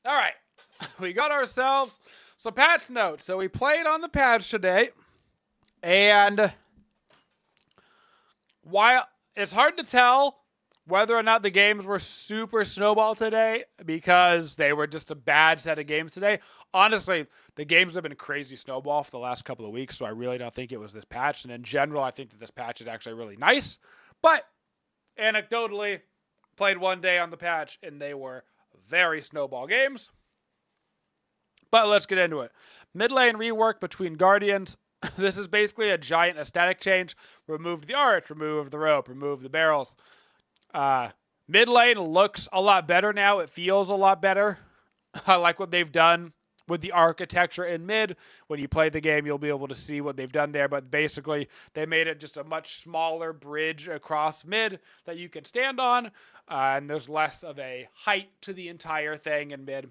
All right. We got ourselves some patch notes. So we played on the patch today. And while it's hard to tell whether or not the games were super snowball today because they were just a bad set of games today. Honestly, the games have been crazy snowball for the last couple of weeks, so I really don't think it was this patch. And in general, I think that this patch is actually really nice. But anecdotally, played one day on the patch, and they were very snowball games. But let's get into it. Mid lane rework between Guardians. This is basically a giant aesthetic change. Remove the arch, remove the rope, remove the barrels. Mid lane looks a lot better now. It feels a lot better. I like what they've done with the architecture in mid. When you play the game, you'll be able to see what they've done there. But basically, they made it just a much smaller bridge across mid that you can stand on. And there's less of a height to the entire thing in mid.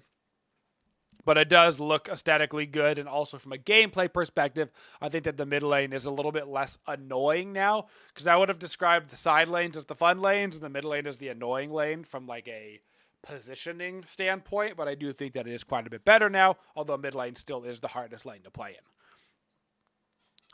But it does look aesthetically good, and also from a gameplay perspective, I think that the mid lane is a little bit less annoying now, because I would have described the side lanes as the fun lanes, and the mid lane as the annoying lane from like a positioning standpoint, but I do think that it is quite a bit better now, although mid lane still is the hardest lane to play in.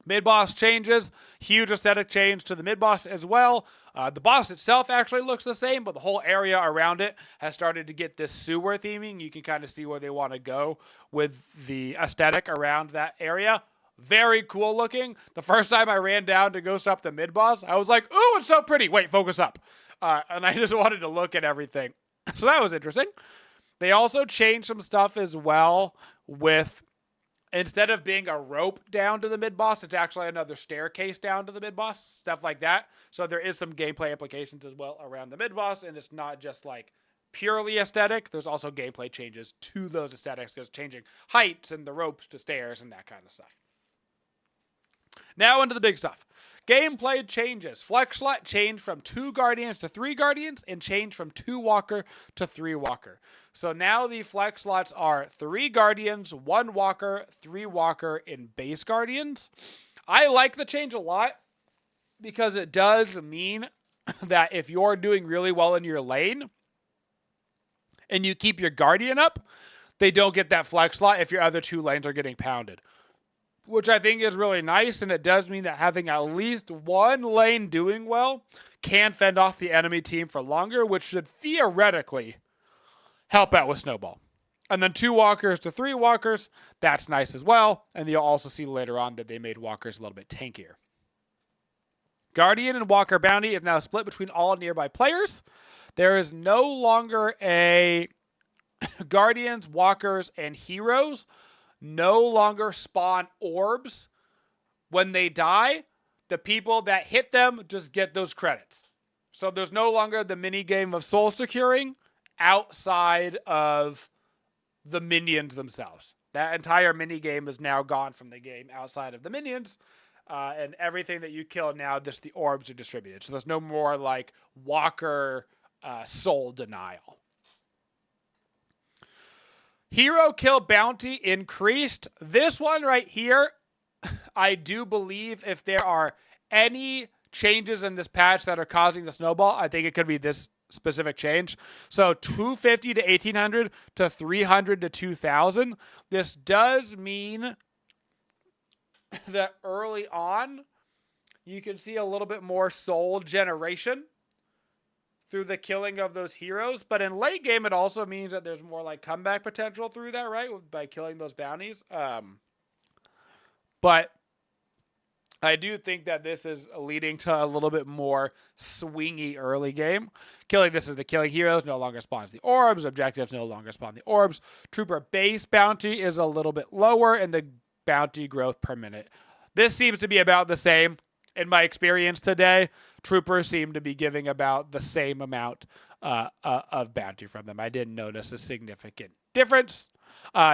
Mid-boss changes, huge aesthetic change to the mid-boss as well. The boss itself actually looks the same, but the whole area around it has started to get this sewer theming. You can kind of see where they want to go with the aesthetic around that area. Very cool looking. The first time I ran down to go stop the mid-boss, I was like, ooh, it's so pretty. Wait, focus up. And I just wanted to look at everything. So that was interesting. They also changed some stuff as well with... Instead of being a rope down to the mid-boss, it's actually another staircase down to the mid-boss, stuff like that. So there is some gameplay implications as well around the mid-boss, and it's not just like purely aesthetic. There's also gameplay changes to those aesthetics, because changing heights and the ropes to stairs and that kind of stuff. Now into the big stuff. Gameplay changes. Flex slot changed from 2 Guardians to 3 Guardians, and changed from 2 Walker to 3 Walker. So now the flex slots are 3 Guardians, 1 Walker, 3 Walker, and base Guardians. I like the change a lot, because it does mean that if you're doing really well in your lane, and you keep your Guardian up, they don't get that flex slot if your other 2 lanes are getting pounded, which I think is really nice, and it does mean that having at least one lane doing well can fend off the enemy team for longer, which should theoretically help out with Snowball. And then 2 walkers to 3 walkers, that's nice as well, and you'll also see later on that they made walkers a little bit tankier. Guardian and Walker bounty is now split between all nearby players. There is no longer a Guardians, Walkers, and Heroes no longer spawn orbs when they die. The people that hit them just get those credits. So there's no longer the mini game of soul securing outside of the minions themselves. That entire mini game is now gone from the game outside of the minions. And everything that you kill now, just the orbs are distributed. So there's no more like Walker soul denial. Hero kill bounty increased. This one right here, I do believe if there are any changes in this patch that are causing the snowball, I think it could be this specific change. So 250 to 1800 to 300 to 2000. This does mean that early on, you can see a little bit more soul generation through the killing of those heroes. But in late game, it also means that there's more like comeback potential through that, right? By killing those bounties. But I do think that this is leading to a little bit more swingy early game. This is the killing heroes, no longer spawns the orbs. Objectives no longer spawn the orbs. Trooper base bounty is a little bit lower, and the bounty growth per minute. This seems to be about the same. In my experience today, troopers seem to be giving about the same amount of bounty from them. I didn't notice a significant difference.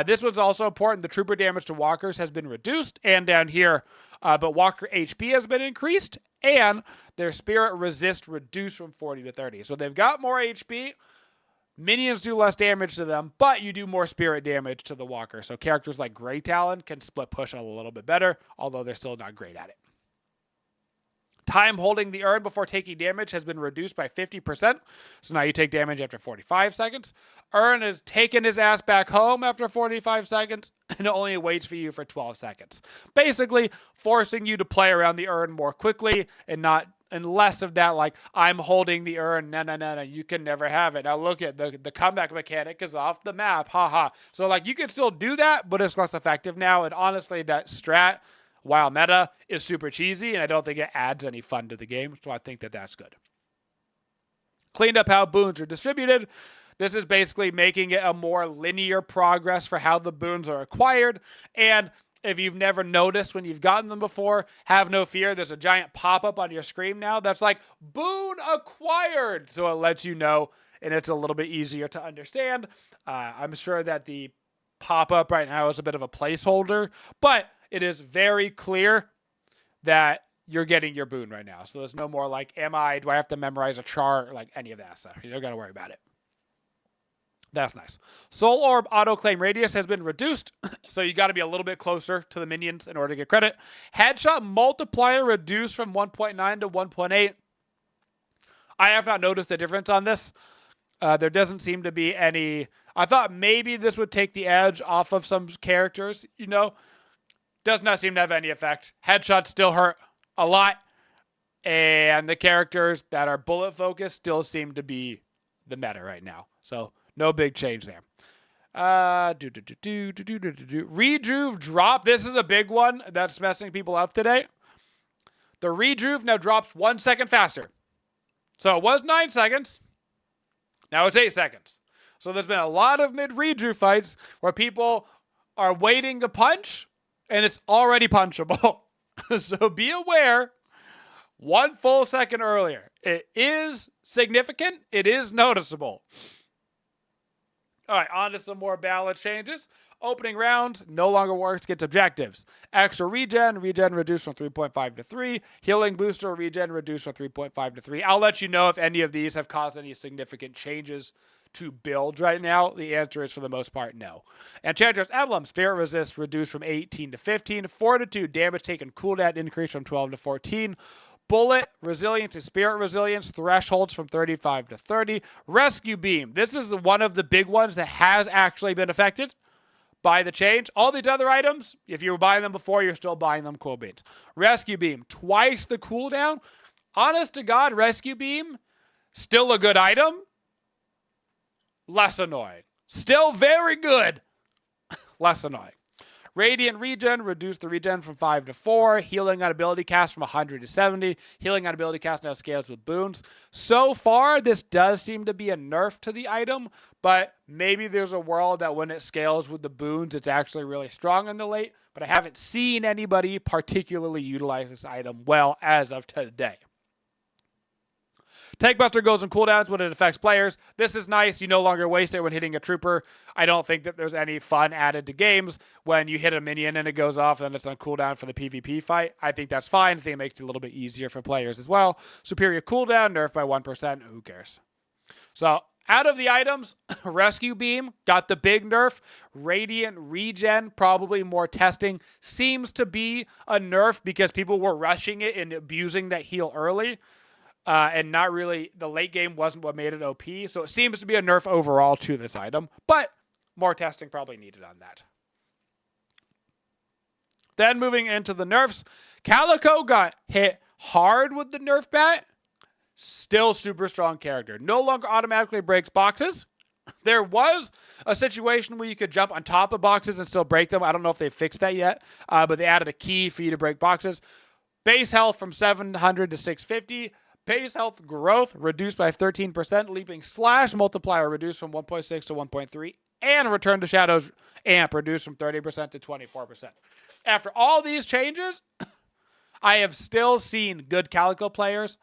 This one's also important. The trooper damage to walkers has been reduced, and down here, but walker HP has been increased, and their spirit resist reduced from 40 to 30. So they've got more HP. Minions do less damage to them, but you do more spirit damage to the walker. So characters like Grey Talon can split push a little bit better, although they're still not great at it. Time holding the urn before taking damage has been reduced by 50%. So now you take damage after 45 seconds. Urn has taken his ass back home after 45 seconds and only waits for you for 12 seconds. Basically, forcing you to play around the urn more quickly and less of that, like, I'm holding the urn. No. You can never have it. Now look at the comeback mechanic is off the map. Haha. So, like, you can still do that, but it's less effective now. And honestly, that strat, while meta, is super cheesy, and I don't think it adds any fun to the game, so I think that that's good. Cleaned up how boons are distributed. This is basically making it a more linear progress for how the boons are acquired, and if you've never noticed when you've gotten them before, have no fear. There's a giant pop-up on your screen now that's like, boon acquired, so it lets you know, and it's a little bit easier to understand. I'm sure that the pop-up right now is a bit of a placeholder, but it is very clear that you're getting your boon right now. So there's no more like, do I have to memorize a chart, like any of that stuff. You don't got to worry about it. That's nice. Soul Orb auto-claim radius has been reduced, so you got to be a little bit closer to the minions in order to get credit. Headshot multiplier reduced from 1.9 to 1.8. I have not noticed a difference on this. There doesn't seem to be any... I thought maybe this would take the edge off of some characters, Does not seem to have any effect. Headshots still hurt a lot. And the characters that are bullet focused still seem to be the meta right now. So no big change there. Rejuve drop. This is a big one that's messing people up today. The Rejuve now drops 1 second faster. So it was 9 seconds. Now it's 8 seconds. So there's been a lot of mid-Rejuve fights where people are waiting to punch, and it's already punchable. So be aware, 1 full second earlier. It is significant. It is noticeable. All right, on to some more balance changes. Opening rounds no longer works against objectives. Extra regen reduced from 3.5 to 3. Healing booster regen reduced from 3.5 to 3. I'll let you know if any of these have caused any significant changes to builds right now. The answer is, for the most part, no. Enchantress Emblem, Spirit Resist reduced from 18 to 15. Fortitude, damage taken cooldown increased from 12 to 14. Bullet, Resilience, and Spirit Resilience, thresholds from 35 to 30. Rescue Beam, this is one of the big ones that has actually been affected by the change. All these other items, if you were buying them before, you're still buying them, cool beans. Rescue Beam, twice the cooldown. Honest to God, Rescue Beam, still a good item. Less annoying. Still very good. Less annoying. Radiant Regen reduced the regen from 5 to 4. Healing on ability cast from 100 to 70. Healing on ability cast now scales with boons. So far, this does seem to be a nerf to the item, but maybe there's a world that when it scales with the boons, it's actually really strong in the late, but I haven't seen anybody particularly utilize this item well as of today. Tank Buster goes on cooldowns when it affects players. This is nice. You no longer waste it when hitting a trooper. I don't think that there's any fun added to games when you hit a minion and it goes off and it's on cooldown for the PvP fight. I think that's fine. I think it makes it a little bit easier for players as well. Superior cooldown, nerfed by 1%. Who cares? So out of the items, Rescue Beam got the big nerf. Radiant Regen, probably more testing, seems to be a nerf because people were rushing it and abusing that heal early. And not really, the late game wasn't what made it OP. So it seems to be a nerf overall to this item, but more testing probably needed on that. Then moving into the nerfs, Calico got hit hard with the nerf bat. Still super strong character. No longer automatically breaks boxes. There was a situation where you could jump on top of boxes and still break them. I don't know if they fixed that yet, but they added a key for you to break boxes. Base health from 700 to 650. Base health growth reduced by 13%, leaping slash multiplier reduced from 1.6 to 1.3, and return to shadows amp reduced from 30% to 24%. After all these changes, I have still seen good Calico players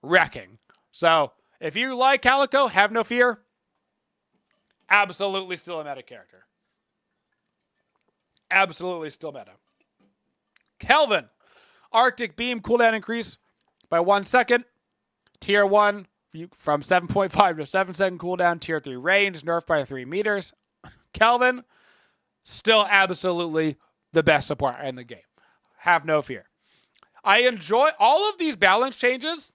wrecking. So if you like Calico, have no fear. Absolutely still a meta character. Absolutely still meta. Kelvin, Arctic Beam cooldown increase by 1 second. Tier 1 from 7.5 to 7 second cooldown. Tier 3 range nerfed by 3 meters. Kelvin, still absolutely the best support in the game. Have no fear. I enjoy all of these balance changes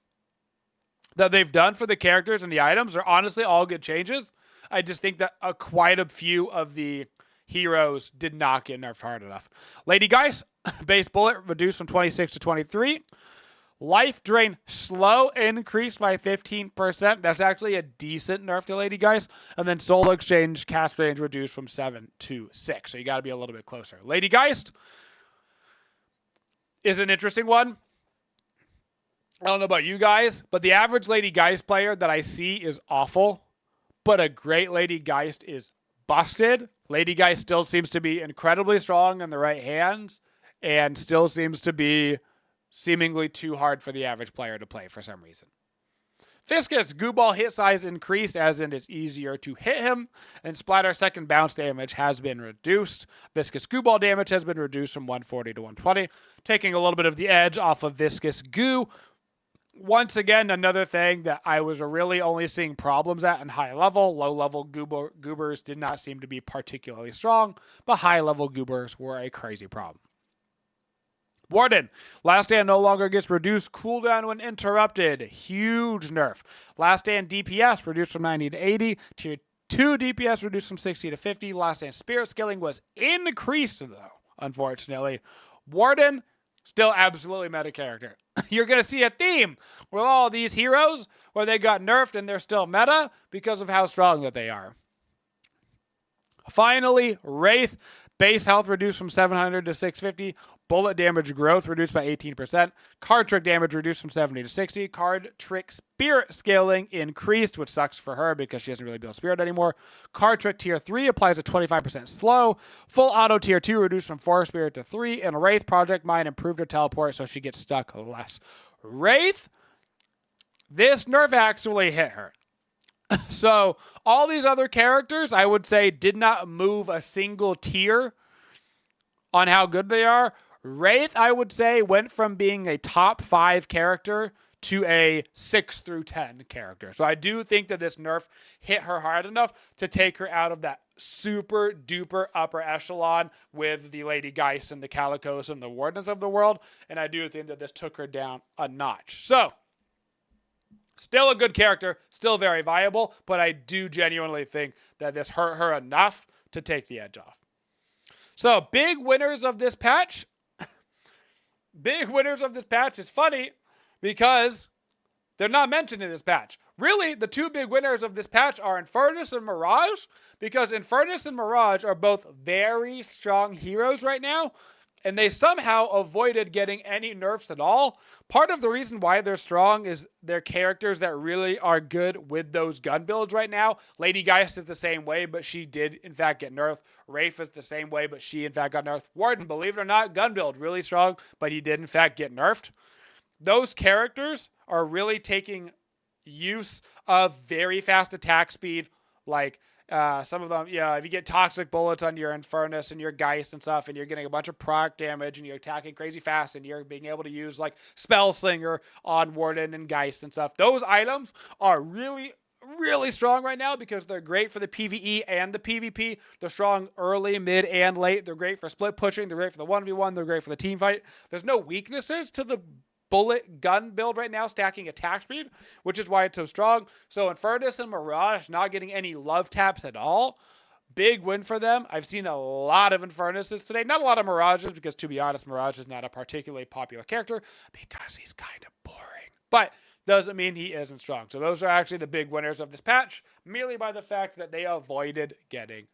that they've done for the characters and the items are honestly all good changes. I just think that quite a few of the heroes did not get nerfed hard enough. Lady Geist, base bullet reduced from 26 to 23. Life drain slow increased by 15%. That's actually a decent nerf to Lady Geist. And then soul exchange cast range reduced from 7 to 6. So you got to be a little bit closer. Lady Geist is an interesting one. I don't know about you guys, but the average Lady Geist player that I see is awful. But a great Lady Geist is busted. Lady Geist still seems to be incredibly strong in the right hands and still seems to be seemingly too hard for the average player to play for some reason. Viscous goo ball hit size increased, as in it's easier to hit him, and splatter second bounce damage has been reduced. Viscous goo ball damage has been reduced from 140 to 120, taking a little bit of the edge off of viscous goo. Once again, another thing that I was really only seeing problems at in high level. Low level goobers did not seem to be particularly strong, but high level goobers were a crazy problem. Warden, last stand no longer gets reduced cooldown when interrupted. Huge nerf. Last stand DPS reduced from 90 to 80. Tier 2 DPS reduced from 60 to 50. Last stand spirit skilling was increased though, unfortunately. Warden, still absolutely meta character. You're going to see a theme with all these heroes where they got nerfed and they're still meta because of how strong that they are. Finally, Wraith. Base health reduced from 700 to 650. Bullet damage growth reduced by 18%. Card trick damage reduced from 70 to 60. Card trick spirit scaling increased, which sucks for her because she doesn't really build spirit anymore. Card trick tier 3 applies a 25% slow. Full auto tier 2 reduced from 4 spirit to 3. And Wraith project mine improved her teleport so she gets stuck less. Wraith, this nerf actually hit her. So all these other characters, I would say, did not move a single tier on how good they are. Wraith, I would say, went from being a top 5 character to a 6 through 10 character. So I do think that this nerf hit her hard enough to take her out of that super duper upper echelon with the Lady Geist and the Calicos and the Wardens of the world. And I do think that this took her down a notch. So still a good character, still very viable, but I do genuinely think that this hurt her enough to take the edge off. So, big winners of this patch. Big winners of this patch is funny because they're not mentioned in this patch. Really, the two big winners of this patch are Infernus and Mirage, because Infernus and Mirage are both very strong heroes right now, and they somehow avoided getting any nerfs at all. Part of the reason why they're strong is they're characters that really are good with those gun builds right now. Lady Geist is the same way, but she did, in fact, get nerfed. Wraith is the same way, but she, in fact, got nerfed. Warden, believe it or not, gun build, really strong, but he did, in fact, get nerfed. Those characters are really taking use of very fast attack speed, like some of them, if you get toxic bullets on your Infernus and your Geist and stuff, and you're getting a bunch of proc damage and you're attacking crazy fast and you're being able to use like Spell Slinger on Warden and Geist and stuff. Those items are really, really strong right now because they're great for the PvE and the PvP. They're strong early, mid, and late. They're great for split pushing. They're great for the 1v1. They're great for the team fight. There's no weaknesses to the bullet gun build right now, stacking attack speed, which is why it's so strong. So Infernus and Mirage not getting any love taps at all. Big win for them. I've seen a lot of Infernuses today. Not a lot of Mirages because, to be honest, Mirage is not a particularly popular character because he's kind of boring. But doesn't mean he isn't strong. So those are actually the big winners of this patch, merely by the fact that they avoided getting